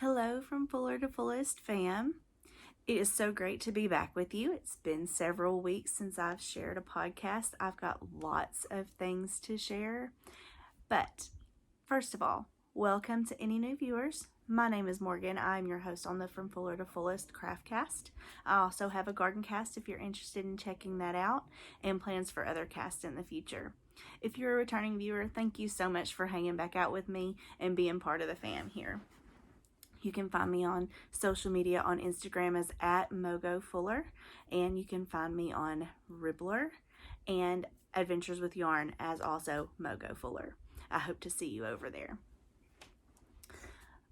Hello from Fuller to Fullest Fam. It is so great to be back with you. It's been several weeks since I've shared a podcast. I've got lots of things to share. But first of all, welcome to any new viewers. My name is Morgan. I'm your host on the From Fuller to Fullest Craftcast. I also have a garden cast if you're interested in checking that out, and plans for other casts in the future. If you're a returning viewer, thank you so much for hanging back out with me and being part of the fam here. You can find me on social media on Instagram as @MogoFuller, and you can find me on Ribbler and Adventures with Yarn as also MogoFuller. I hope to see you over there.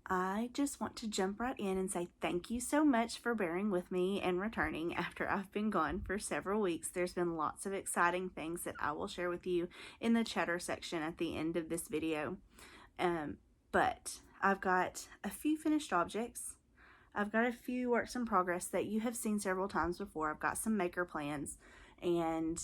I just want to jump right in and say thank you so much for bearing with me and returning after I've been gone for several weeks. There's been lots of exciting things that I will share with you in the chatter section at the end of this video. But I've got a few finished objects. I've got a few works in progress that you have seen several times before. I've got some maker plans, and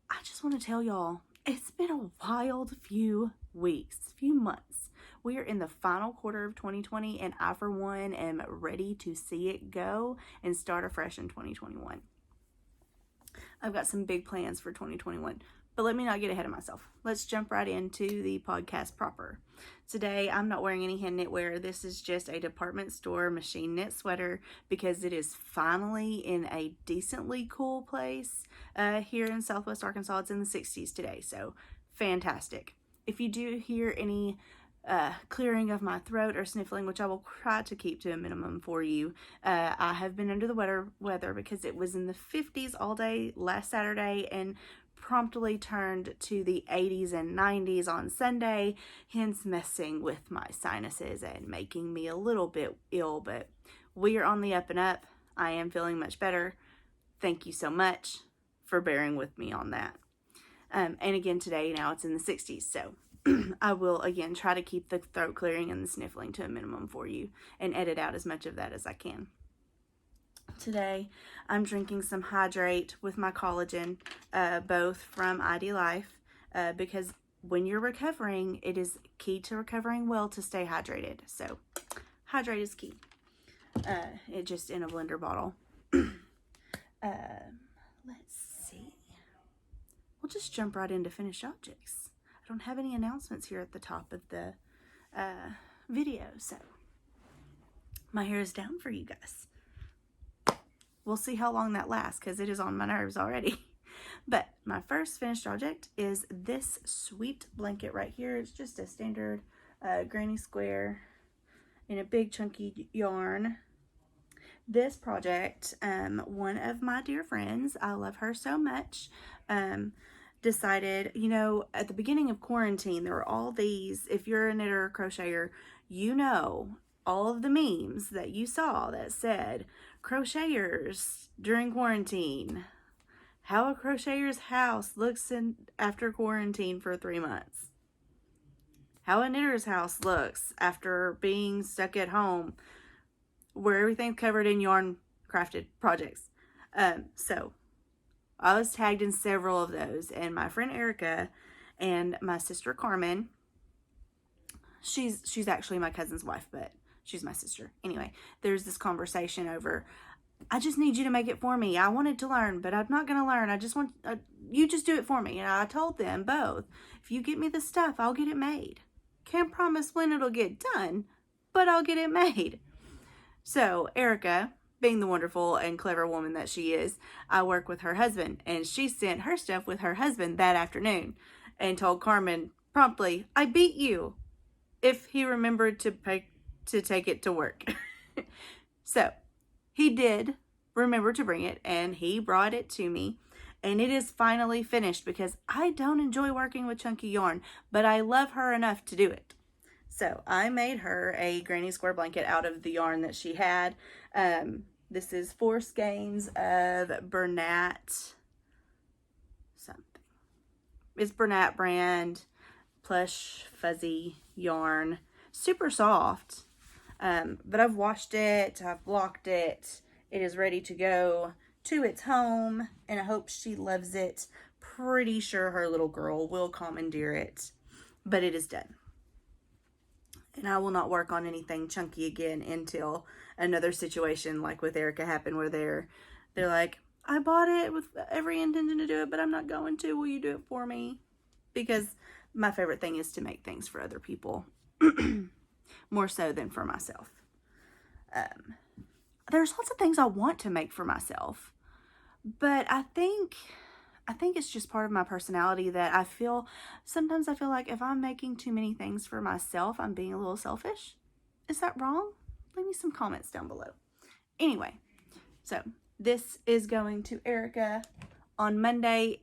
I just want to tell y'all, it's been a wild few weeks, few months. We are in the final quarter of 2020, and I, for one, am ready to see it go and start afresh in 2021. I've got some big plans for 2021. But let me not get ahead of myself. Let's jump right into the podcast proper. Today, I'm not wearing any hand knitwear. This is just a department store machine knit sweater because it is finally in a decently cool place here in Southwest Arkansas. It's in the 60s today, so fantastic. If you do hear any clearing of my throat or sniffling, which I will try to keep to a minimum for you, I have been under the weather because it was in the 50s all day last Saturday and promptly turned to the 80s and 90s on Sunday, hence messing with my sinuses and making me a little bit ill. But we are on the up and up. I am feeling much better. Thank you so much for bearing with me on that. And again, today, now it's in the 60s, so I will again try to keep the throat clearing and the sniffling to a minimum for you and edit out as much of that as I can. Today, I'm drinking some Hydrate with my collagen, both from ID Life, because when you're recovering, it is key to recovering well to stay hydrated. So, hydrate is key. It just in a blender bottle. Let's see. We'll just jump right into finished objects. I don't have any announcements here at the top of the video, so my hair is down for you guys. We'll see how long that lasts because it is on my nerves already. But my first finished object is this sweet blanket right here. It's just a standard granny square in a big chunky yarn. This project, one of my dear friends, I love her so much, decided, at the beginning of quarantine, there were all these, if you're a knitter or crocheter, all of the memes that you saw that said, crocheters during quarantine, how a crocheter's house looks after quarantine for 3 months, how a knitter's house looks after being stuck at home, where everything's covered in yarn crafted projects. So I was tagged in several of those, and my friend Erica and my sister Carmen, she's actually my cousin's wife, but she's my sister. Anyway, there's this conversation over, I just need you to make it for me. I wanted to learn, but I'm not going to learn. I just want, you just do it for me. And I told them both, if you get me the stuff, I'll get it made. Can't promise when it'll get done, but I'll get it made. So Erica, being the wonderful and clever woman that she is, I work with her husband, and she sent her stuff with her husband that afternoon and told Carmen promptly, I beat you, if he remembered to take it to work. So he did remember to bring it, and he brought it to me, and it is finally finished because I don't enjoy working with chunky yarn, but I love her enough to do it. So I made her a granny square blanket out of the yarn that she had. This is 4 skeins of Bernat something. It's Bernat brand plush fuzzy yarn. Super soft. But I've washed it, I've blocked it. It is ready to go to its home, and I hope she loves it. Pretty sure her little girl will commandeer it, but it is done. And I will not work on anything chunky again until another situation like with Erica happened, where they're like, I bought it with every intention to do it, but I'm not going to. Will you do it for me? Because my favorite thing is to make things for other people, more so than for myself. There's lots of things I want to make for myself, but I think it's just part of my personality that sometimes I feel like if I'm making too many things for myself, I'm being a little selfish. Is that wrong? Leave me some comments down below. Anyway, so this is going to Erica on Monday,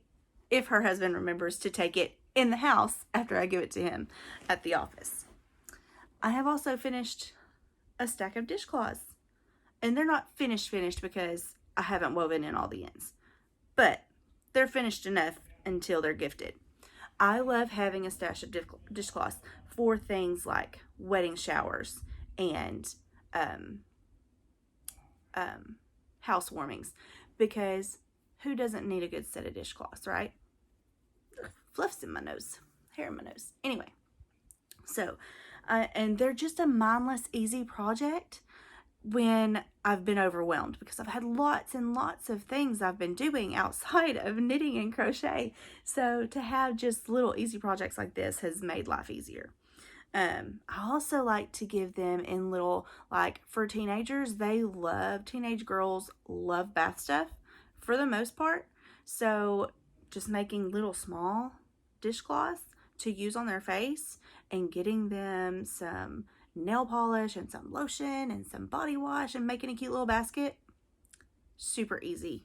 if her husband remembers to take it in the house after I give it to him at the office. I have also finished a stack of dishcloths, and they're not finished because I haven't woven in all the ends, but they're finished enough until they're gifted. I love having a stash of dishcloths for things like wedding showers and housewarmings, because who doesn't need a good set of dishcloths, right? Fluff's in my nose, hair in my nose. Anyway, so and they're just a mindless, easy project when I've been overwhelmed, because I've had lots and lots of things I've been doing outside of knitting and crochet. So to have just little easy projects like this has made life easier. I also like to give them in little, like for teenagers, teenage girls love bath stuff for the most part. So just making little small dishcloths to use on their face and getting them some nail polish and some lotion and some body wash and making a cute little basket. Super easy.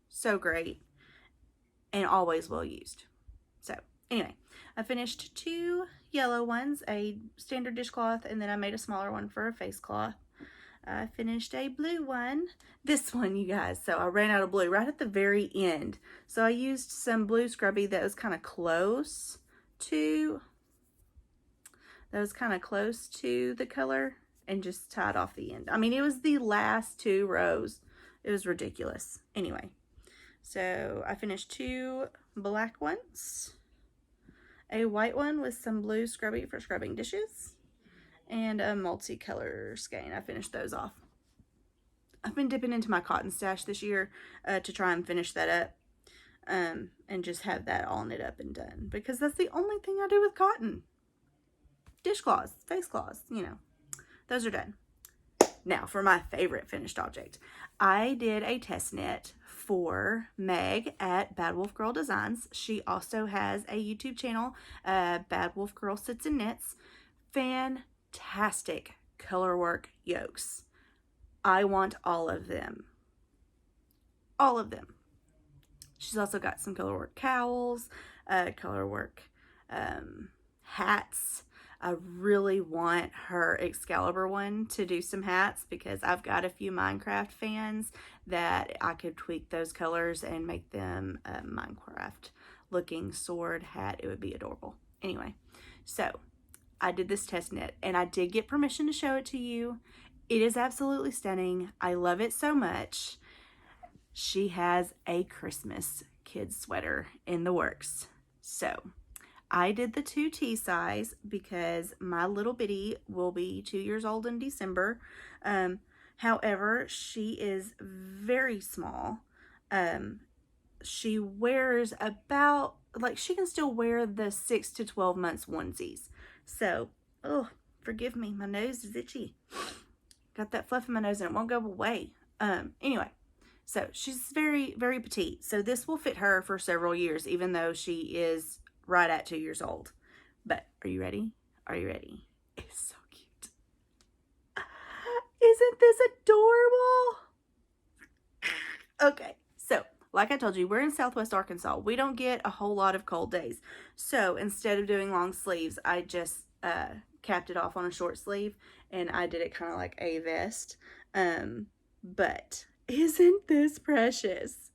So great. And always well used. So anyway, I finished 2 yellow ones, a standard dishcloth, and then I made a smaller one for a face cloth. I finished a blue one. This one, you guys, so I ran out of blue right at the very end. So I used some blue scrubby that was kind of close to the color and just tied off the end. I mean, it was the last 2 rows. It was ridiculous. Anyway, so I finished 2 black ones, a white one with some blue scrubby for scrubbing dishes, and a multicolor skein. I finished those off. I've been dipping into my cotton stash this year to try and finish that up and just have that all knit up and done, because that's the only thing I do with cotton. Dishcloths, face cloths, those are done. Now for my favorite finished object. I did a test knit for Meg at Bad Wolf Girl Designs. She also has a YouTube channel, Bad Wolf Girl Sits and Knits. Fantastic color work yokes. I want all of them. All of them. She's also got some color work cowls, color work hats. I really want her Excalibur one to do some hats, because I've got a few Minecraft fans that I could tweak those colors and make them a Minecraft looking sword hat. It would be adorable. Anyway, so I did this test knit and I did get permission to show it to you. It is absolutely stunning. I love it so much. She has a Christmas kid sweater in the works. So I did the 2T size because my little bitty will be 2 years old in December. However, she is very small. She wears about, she can still wear the 6 to 12 months onesies. So, oh, forgive me, my nose is itchy. Got that fluff in my nose and it won't go away. Anyway, so she's very, very petite. So this will fit her for several years, even though she is right at 2 years old. But are you ready? Are you ready? It's so cute. Isn't this adorable? Okay, so like I told you, we're in Southwest Arkansas. We don't get a whole lot of cold days. So instead of doing long sleeves, I just capped it off on a short sleeve, and I did it kind of like a vest. But isn't this precious?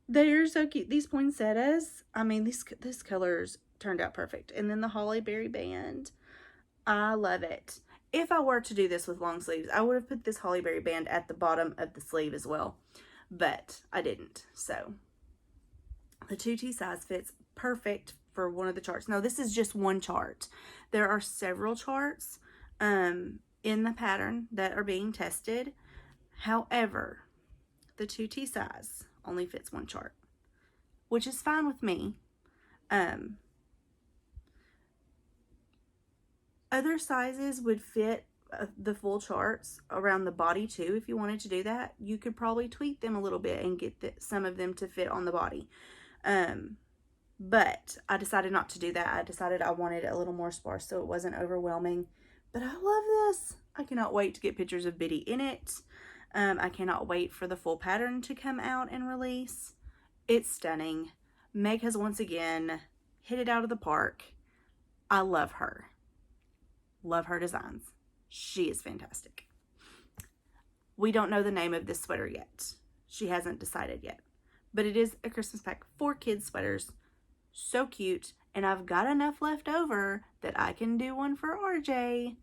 They're so cute. These poinsettias, I mean, these colors turned out perfect. And then the holly berry band, I love it. If I were to do this with long sleeves, I would have put this holly berry band at the bottom of the sleeve as well, but I didn't. So the 2T size fits perfect for one of the charts. No, this is just one chart. There are several charts in the pattern that are being tested. However, the 2T size only fits one chart, which is fine with me. Other sizes would fit the full charts around the body too. If you wanted to do that, you could probably tweak them a little bit and get some of them to fit on the body. But I decided not to do that. I decided I wanted a little more sparse so it wasn't overwhelming. But I love this. I cannot wait to get pictures of Biddy in it. I cannot wait for the full pattern to come out and release. It's stunning. Meg has once again hit it out of the park. I love her. Love her designs. She is fantastic. We don't know the name of this sweater yet. She hasn't decided yet. But it is a Christmas pack for kids sweaters. So cute. And I've got enough left over that I can do one for RJ.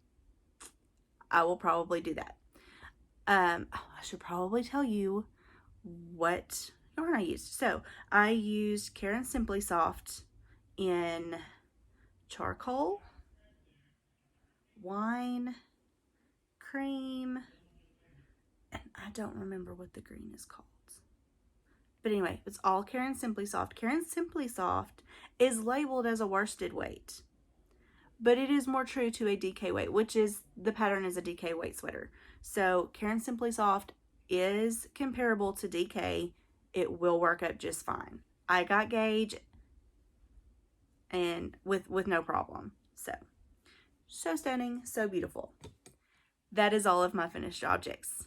I will probably do that. I should probably tell you what yarn I used. So I used Karen Simply Soft in charcoal, wine, cream, and I don't remember what the green is called. But anyway, it's all Karen Simply Soft. Karen Simply Soft is labeled as a worsted weight, but it is more true to a DK weight, which is, the pattern is a DK weight sweater. So Karen Simply Soft is comparable to DK. It will work up just fine. I got gauge and with no problem. So stunning, so beautiful. That is all of my finished objects.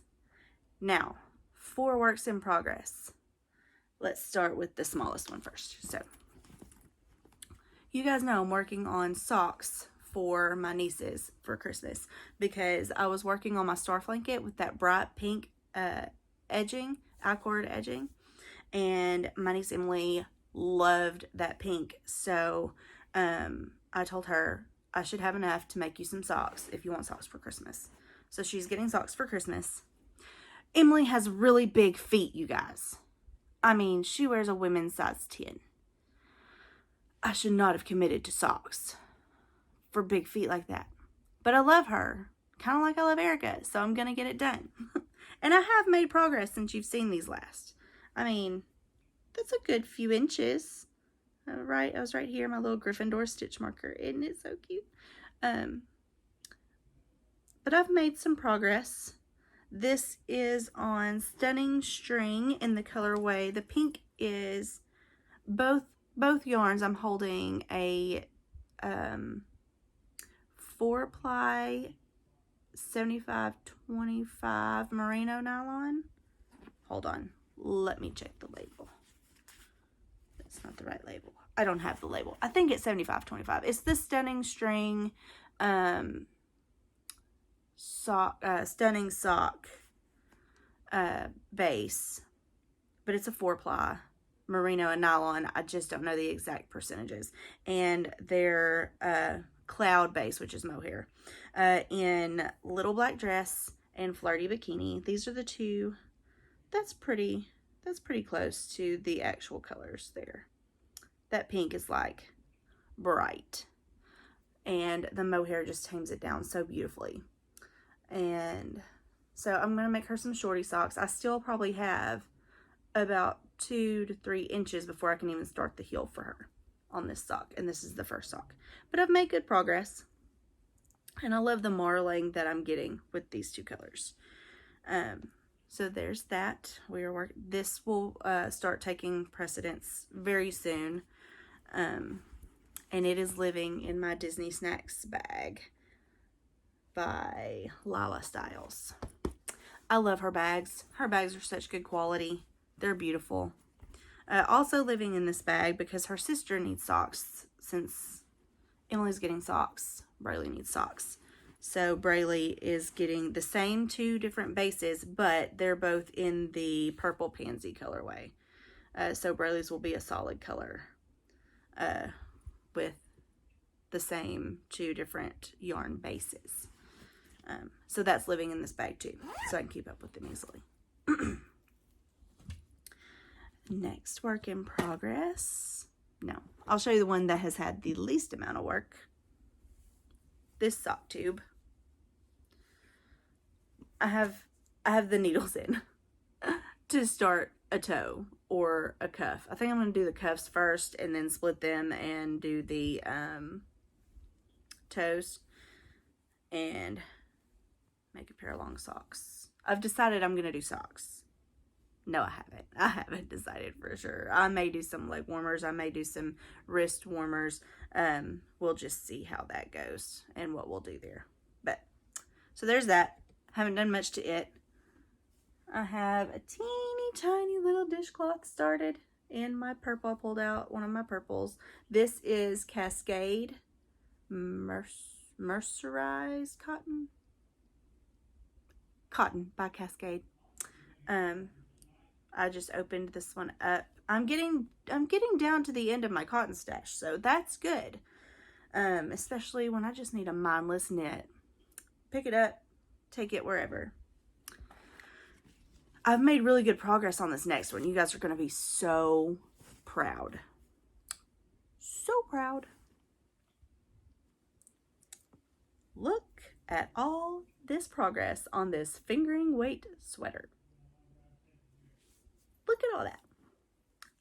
Now, for works in progress. Let's start with the smallest one first. So, you guys know I'm working on socks for my nieces for Christmas because I was working on my star blanket with that bright pink edging, I-cord edging, and my niece Emily loved that pink. So, I told her I should have enough to make you some socks if you want socks for Christmas. So she's getting socks for Christmas. Emily has really big feet, you guys. I mean, she wears a women's size 10. I should not have committed to socks for big feet like that. But I love her, kind of like I love Erica, so I'm going to get it done. And I have made progress since you've seen these last. I mean, that's a good few inches. Right, I was right here, my little Gryffindor stitch marker. Isn't it so cute? But I've made some progress. This is on Stunning String in the colorway. The pink is both yarns. I'm holding a 4-ply 75/25 merino nylon. Hold on, let me check the label. That's not the right label. I don't have the label. I think it's 75/25. It's the Stunning String Stunning Sock base, but it's a 4-ply merino and nylon. I just don't know the exact percentages. And their cloud base, which is mohair, in Little Black Dress and Flirty Bikini. These are the two. That's pretty close to the actual colors there. That pink is like bright, and the mohair just tames it down so beautifully. And so I'm going to make her some shorty socks. I still probably have about 2 to 3 inches before I can even start the heel for her on this sock. And this is the first sock. But I've made good progress. And I love the marling that I'm getting with these two colors. So there's that. This will start taking precedence very soon. And it is living in my Disney Snacks bag by Lila Styles. I love her bags. Her bags are such good quality. They're beautiful. Also living in this bag because her sister needs socks. Since Emily's getting socks, Braylee needs socks. So Braylee is getting the same 2 different bases, but they're both in the purple pansy colorway. So Braylee's will be a solid color with the same 2 different yarn bases. So that's living in this bag too, so I can keep up with them easily. Next work in progress. No. I'll show you the one that has had the least amount of work. This sock tube. I have the needles in to start a toe or a cuff. I think I'm going to do the cuffs first and then split them and do the toes and make a pair of long socks. I've decided I'm going to do socks. No, I haven't. I haven't decided for sure. I may do some leg warmers. I may do some wrist warmers. We'll just see how that goes and what we'll do there. But, so there's that. Haven't done much to it. I have a teeny tiny little dishcloth started in my purple. I pulled out one of my purples. This is Cascade Mercerized Cotton. Cotton by Cascade. I just opened this one up. I'm getting down to the end of my cotton stash, so that's good. Especially when I just need a mindless knit. Pick it up, take it wherever. I've made really good progress on this next one. You guys are going to be so proud. So proud. Look at all this progress on this fingering weight sweater. Look at all that.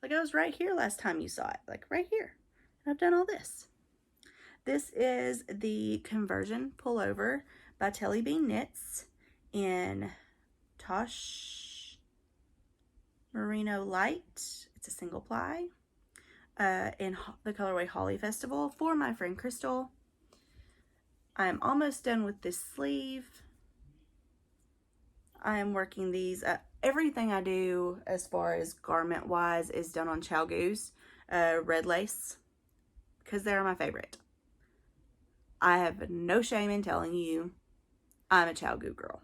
Like I was right here last time you saw it. Like right here. And I've done all this. This is the Conversion Pullover by Telly Bean Knits in Tosh Merino Light. It's a single ply. In the colorway Holly Festival for my friend Crystal. I am almost done with this sleeve. I am working these up. Everything I do as far as garment wise is done on Chow Goose red lace because they're my favorite. I have no shame in telling you I'm a Chow Goo girl.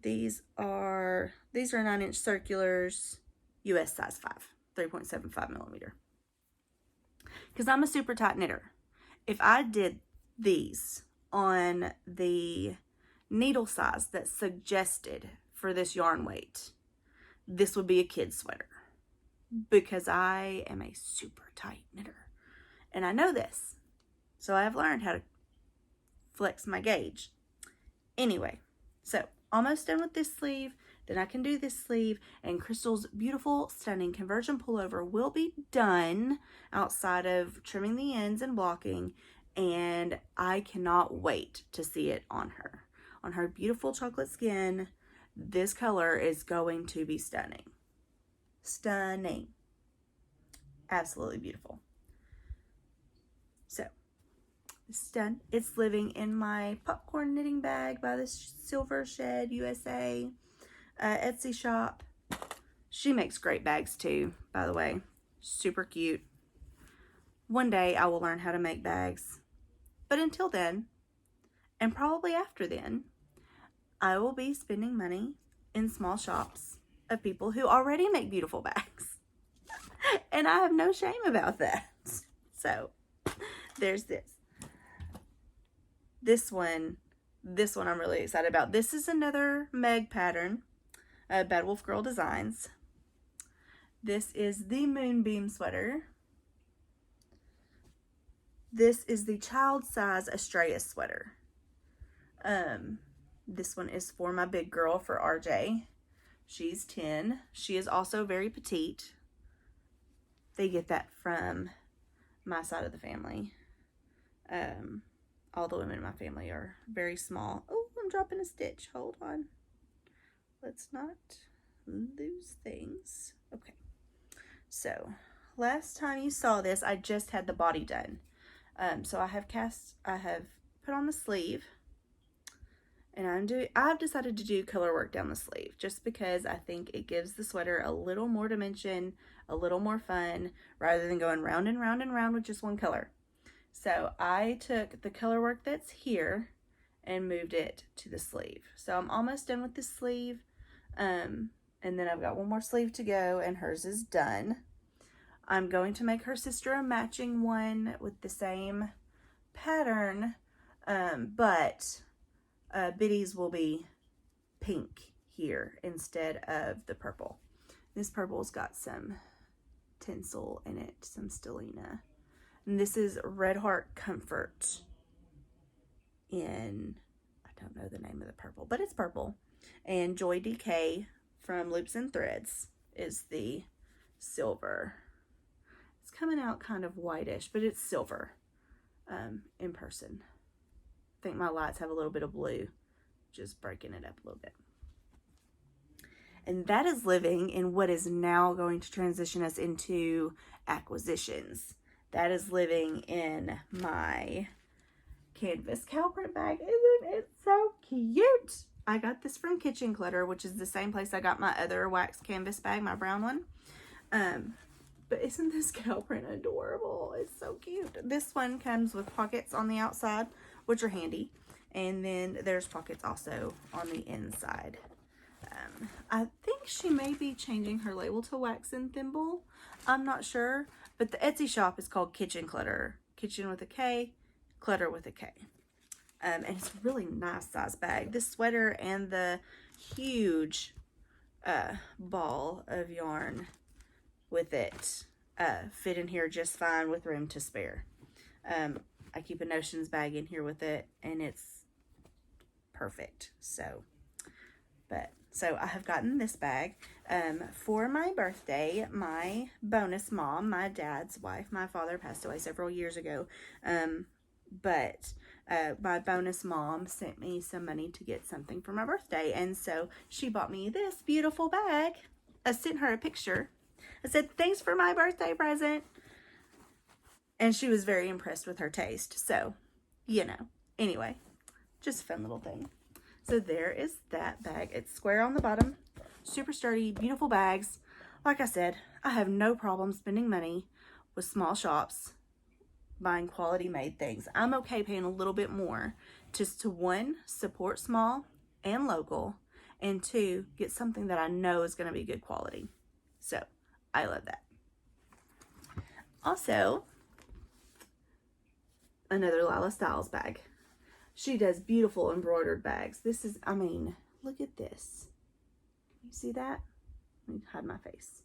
These are 9-inch circulars, US size 5, 3.75 millimeter. Because I'm a super tight knitter. If I did these on the needle size that's suggested for this yarn weight, this would be a kid's sweater because I am a super tight knitter and I know this, so I have learned how to flex my gauge. Anyway, so almost done with this sleeve, then I can do this sleeve, and Crystal's beautiful stunning conversion pullover will be done outside of trimming the ends and blocking, and I cannot wait to see it on her beautiful chocolate skin. This color is going to be stunning. Stunning. Absolutely beautiful. So, it's done. It's living in my popcorn knitting bag by the Silver Shed USA Etsy shop. She makes great bags too, by the way. Super cute. One day I will learn how to make bags. But until then, and probably after then, I will be spending money in small shops of people who already make beautiful bags. And I have no shame about that. So, there's this. This one I'm really excited about. This is another Meg pattern, Bad Wolf Girl Designs. This is the Moonbeam sweater. This is the child size Estrella sweater. This one is for my big girl, for RJ. She's 10. She is also very petite. They get that from my side of the family. All the women in my family are very small. Oh, I'm dropping a stitch. Hold on. Let's not lose things. Okay. So, last time you saw this, I just had the body done. So I have put on the sleeve, and I've decided to do color work down the sleeve just because I think it gives the sweater a little more dimension, a little more fun, rather than going round and round and round with just one color. So I took the color work that's here and moved it to the sleeve. So I'm almost done with the sleeve, and then I've got one more sleeve to go, and hers is done. I'm going to make her sister a matching one with the same pattern, but Biddy's will be pink here instead of the purple. This purple's got some tinsel in it, some stellina. And this is Red Heart Comfort in, I don't know the name of the purple, but it's purple. And Joy Decay from Loops and Threads is the silver. It's coming out kind of whitish, but it's silver in person. I think my lights have a little bit of blue, just breaking it up a little bit. And that is living in what is now going to transition us into acquisitions. That is living in my canvas cow print bag. Isn't it so cute? I got this from Kitchen Clutter, which is the same place I got my other wax canvas bag, my brown one. But isn't this cow print adorable? It's so cute. This one comes with pockets on the outside, which are handy. And then there's pockets also on the inside. I think she may be changing her label to Wax and Thimble. I'm not sure. But the Etsy shop is called Kitchen Clutter. Kitchen with a K, Clutter with a K. And it's a really nice size bag. This sweater and the huge ball of yarn with it fit in here just fine with room to spare. I keep a Notions bag in here with it, and it's perfect. So I have gotten this bag for my birthday. My bonus mom, my dad's wife, my father passed away several years ago, but my bonus mom sent me some money to get something for my birthday, and so she bought me this beautiful bag. I sent her a picture. I said, thanks for my birthday present. And she was very impressed with her taste. So, anyway, just a fun little thing. So there is that bag. It's square on the bottom, super sturdy, beautiful bags. Like I said, I have no problem spending money with small shops, buying quality made things. I'm okay paying a little bit more just to, one, support small and local, and two, get something that I know is going to be good quality. So I love that. Also, another Lila Styles bag. She does beautiful embroidered bags. This is, look at this. You see that? Let me hide my face.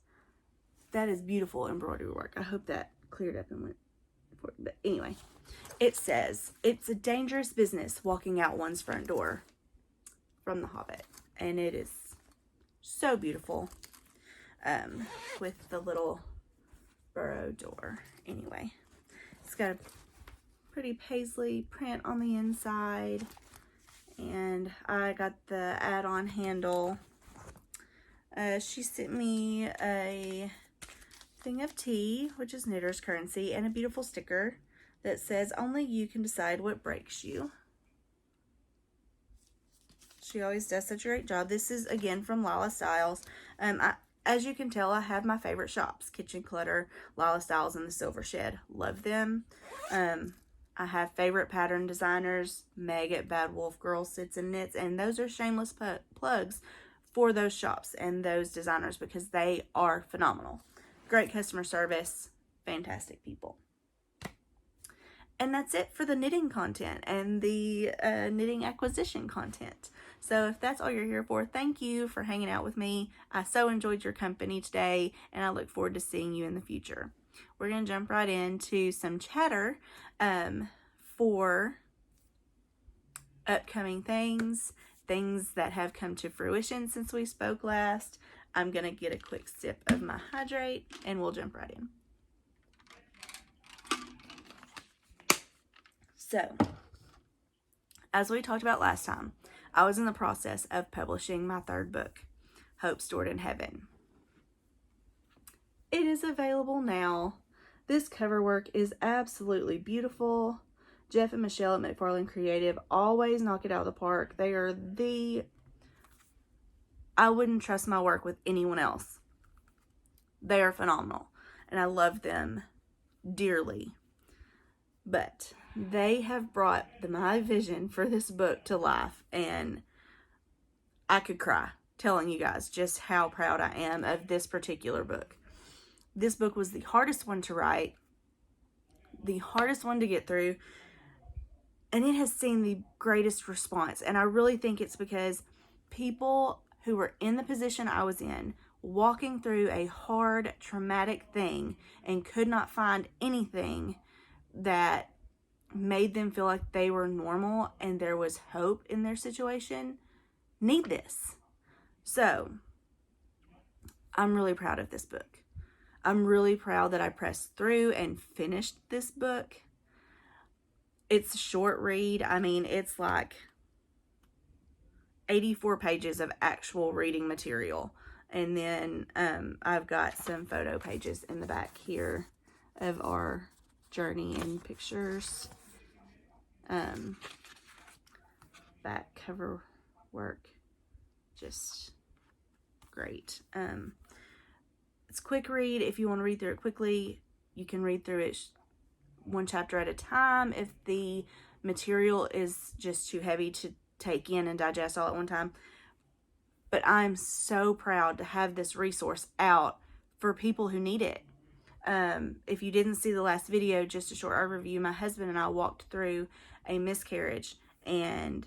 That is beautiful embroidery work. I hope that cleared up and went forward. But anyway, it says, it's a dangerous business walking out one's front door, from The Hobbit. And it is so beautiful with the little burrow door. Anyway, it's got a pretty paisley print on the inside, and I got the add-on handle. She sent me a thing of tea, which is knitter's currency, and a beautiful sticker that says, only you can decide what breaks you. She always does such a great job. This is, again, from Lila Styles. As you can tell, I have my favorite shops, Kitchen Clutter, Lila Styles, and the Silver Shed. Love them. I have favorite pattern designers, Meg at Bad Wolf Girl Sits and Knits, and those are shameless plugs for those shops and those designers because they are phenomenal. Great customer service, fantastic people. And that's it for the knitting content and the knitting acquisition content. So if that's all you're here for, thank you for hanging out with me. I so enjoyed your company today, and I look forward to seeing you in the future. We're going to jump right into some chatter for upcoming things that have come to fruition since we spoke last. I'm going to get a quick sip of my hydrate, and we'll jump right in. So, as we talked about last time, I was in the process of publishing my third book, Hope Stored in Heaven. It is available now. This cover work is absolutely beautiful. Jeff and Michelle at McFarlane Creative always knock it out of the park. They are I wouldn't trust my work with anyone else. They are phenomenal, and I love them dearly. But they have brought my vision for this book to life, and I could cry telling you guys just how proud I am of this particular book. This book was the hardest one to write, the hardest one to get through, and it has seen the greatest response. And I really think it's because people who were in the position I was in walking through a hard, traumatic thing and could not find anything that made them feel like they were normal and there was hope in their situation, need this. So, I'm really proud of this book. I'm really proud that I pressed through and finished this book. It's a short read. I mean, it's like 84 pages of actual reading material. And then I've got some photo pages in the back here of our journey and pictures. Back cover work, just great. It's a quick read. If you want to read through it quickly, you can read through it one chapter at a time. If the material is just too heavy to take in and digest all at one time. But I'm so proud to have this resource out for people who need it. If you didn't see the last video, just a short overview, my husband and I walked through a miscarriage, and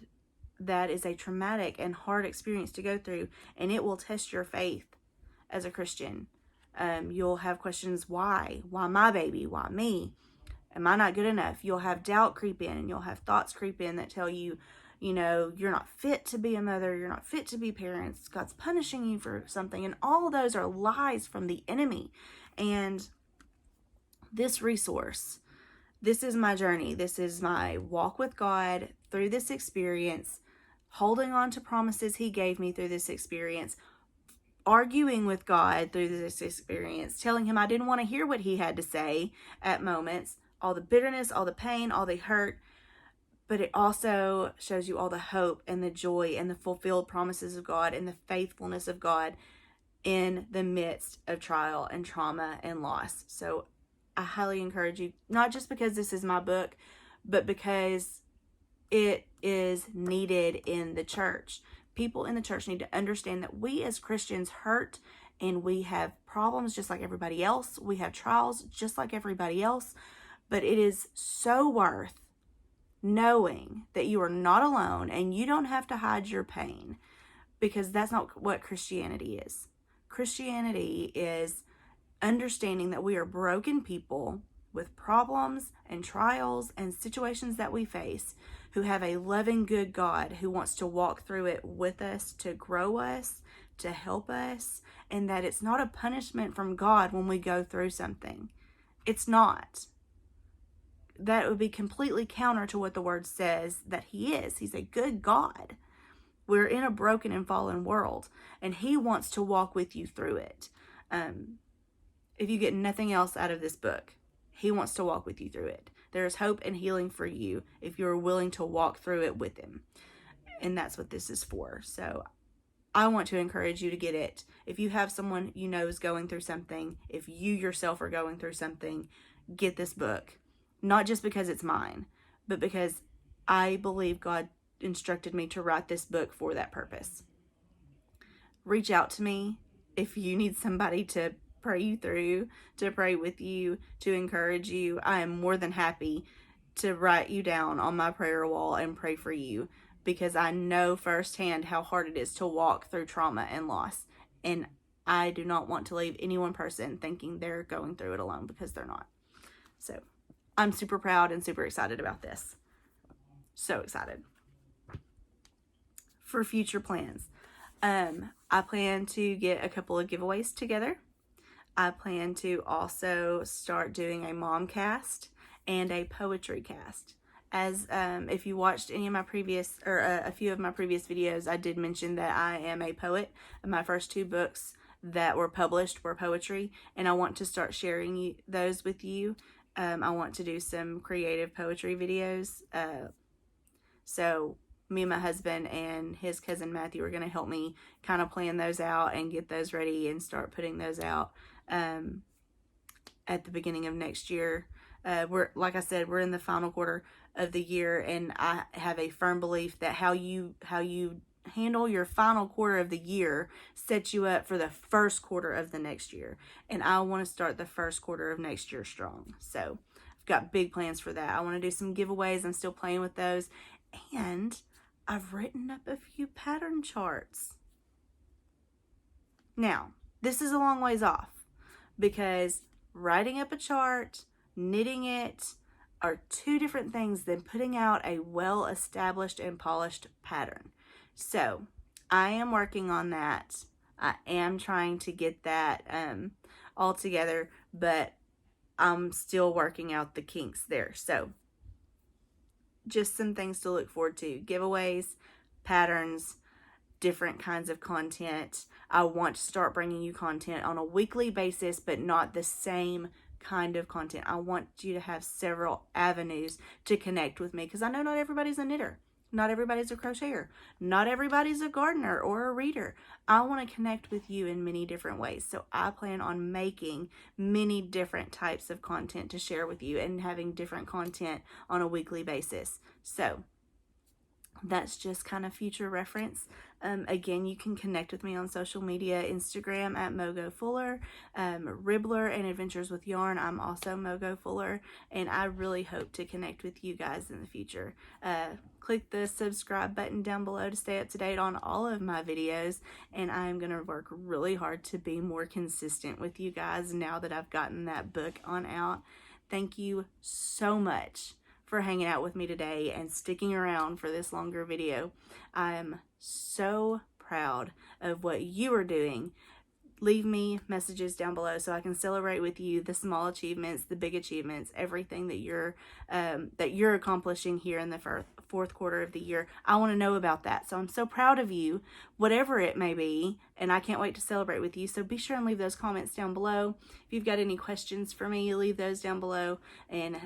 that is a traumatic and hard experience to go through, and it will test your faith as a Christian. You'll have questions, why? Why my baby? Why me? Am I not good enough? You'll have doubt creep in, and you'll have thoughts creep in that tell you, you're not fit to be a mother, you're not fit to be parents, God's punishing you for something, and all of those are lies from the enemy. And this resource, this is my journey, this is my walk with God through this experience, holding on to promises He gave me through this experience, arguing with God through this experience, telling Him I didn't want to hear what He had to say at moments, all the bitterness, all the pain, all the hurt. But it also shows you all the hope and the joy and the fulfilled promises of God and the faithfulness of God in the midst of trial and trauma and loss. So I highly encourage you, not just because this is my book, but because it is needed in the church. People in the church need to understand that we as Christians hurt, and we have problems just like everybody else. We have trials just like everybody else. But it is so worth knowing that you are not alone and you don't have to hide your pain, because that's not what Christianity is. Christianity is understanding that we are broken people with problems and trials and situations that we face, who have a loving, good God who wants to walk through it with us, to grow us, to help us, and that it's not a punishment from God when we go through something. It's not. That would be completely counter to what the word says that He is. He's a good God. We're in a broken and fallen world, and He wants to walk with you through it. If you get nothing else out of this book, He wants to walk with you through it. There is hope and healing for you if you're willing to walk through it with Him. And that's what this is for. So I want to encourage you to get it. If you have someone you know is going through something, if you yourself are going through something, get this book. Not just because it's mine, but because I believe God instructed me to write this book for that purpose. Reach out to me if you need somebody to pray you through, to pray with you, to encourage you. I am more than happy to write you down on my prayer wall and pray for you, because I know firsthand how hard it is to walk through trauma and loss. And I do not want to leave any one person thinking they're going through it alone, because they're not. So I'm super proud and super excited about this. So excited. For future plans, I plan to get a couple of giveaways together. I plan to also start doing a mom cast and a poetry cast. As if you watched any of my previous, or a few of my previous videos, I did mention that I am a poet. My first 2 books that were published were poetry, and I want to start sharing those with you. I want to do some creative poetry videos. So me and my husband and his cousin Matthew are going to help me kind of plan those out and get those ready and start putting those out at the beginning of next year. Like I said, we're in the final quarter of the year, and I have a firm belief that how you handle your final quarter of the year sets you up for the first quarter of the next year. And I want to start the first quarter of next year strong. So I've got big plans for that. I want to do some giveaways. I'm still playing with those. And I've written up a few pattern charts. Now, this is a long ways off, because writing up a chart, knitting it, are two different things than putting out a well-established and polished pattern. So I am working on that. I am trying to get that all together, but I'm still working out the kinks there. So just some things to look forward to: giveaways, patterns, different kinds of content. I want to start bringing you content on a weekly basis, but not the same kind of content. I want you to have several avenues to connect with me, because I know not everybody's a knitter. Not everybody's a crocheter. Not everybody's a gardener or a reader. I want to connect with you in many different ways. So I plan on making many different types of content to share with you, and having different content on a weekly basis. So that's just kind of future reference. Again, you can connect with me on social media: Instagram at Mogo Fuller, Ribbler and Adventures with Yarn. I'm also Mogo Fuller, and I really hope to connect with you guys in the future. Click the subscribe button down below to stay up to date on all of my videos, and I am going to work really hard to be more consistent with you guys now that I've gotten that book on out. Thank you so much for hanging out with me today and sticking around for this longer video. I am so proud of what you are doing. Leave me messages down below so I can celebrate with you the small achievements, the big achievements, everything that you're accomplishing here in the fourth quarter of the year. I want to know about that. So I'm so proud of you, whatever it may be, and I can't wait to celebrate with you. So be sure and leave those comments down below. If you've got any questions for me, leave those down below, and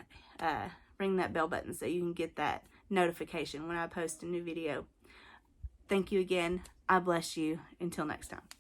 ring that bell button so you can get that notification when I post a new video. Thank you again. I bless you. Until next time.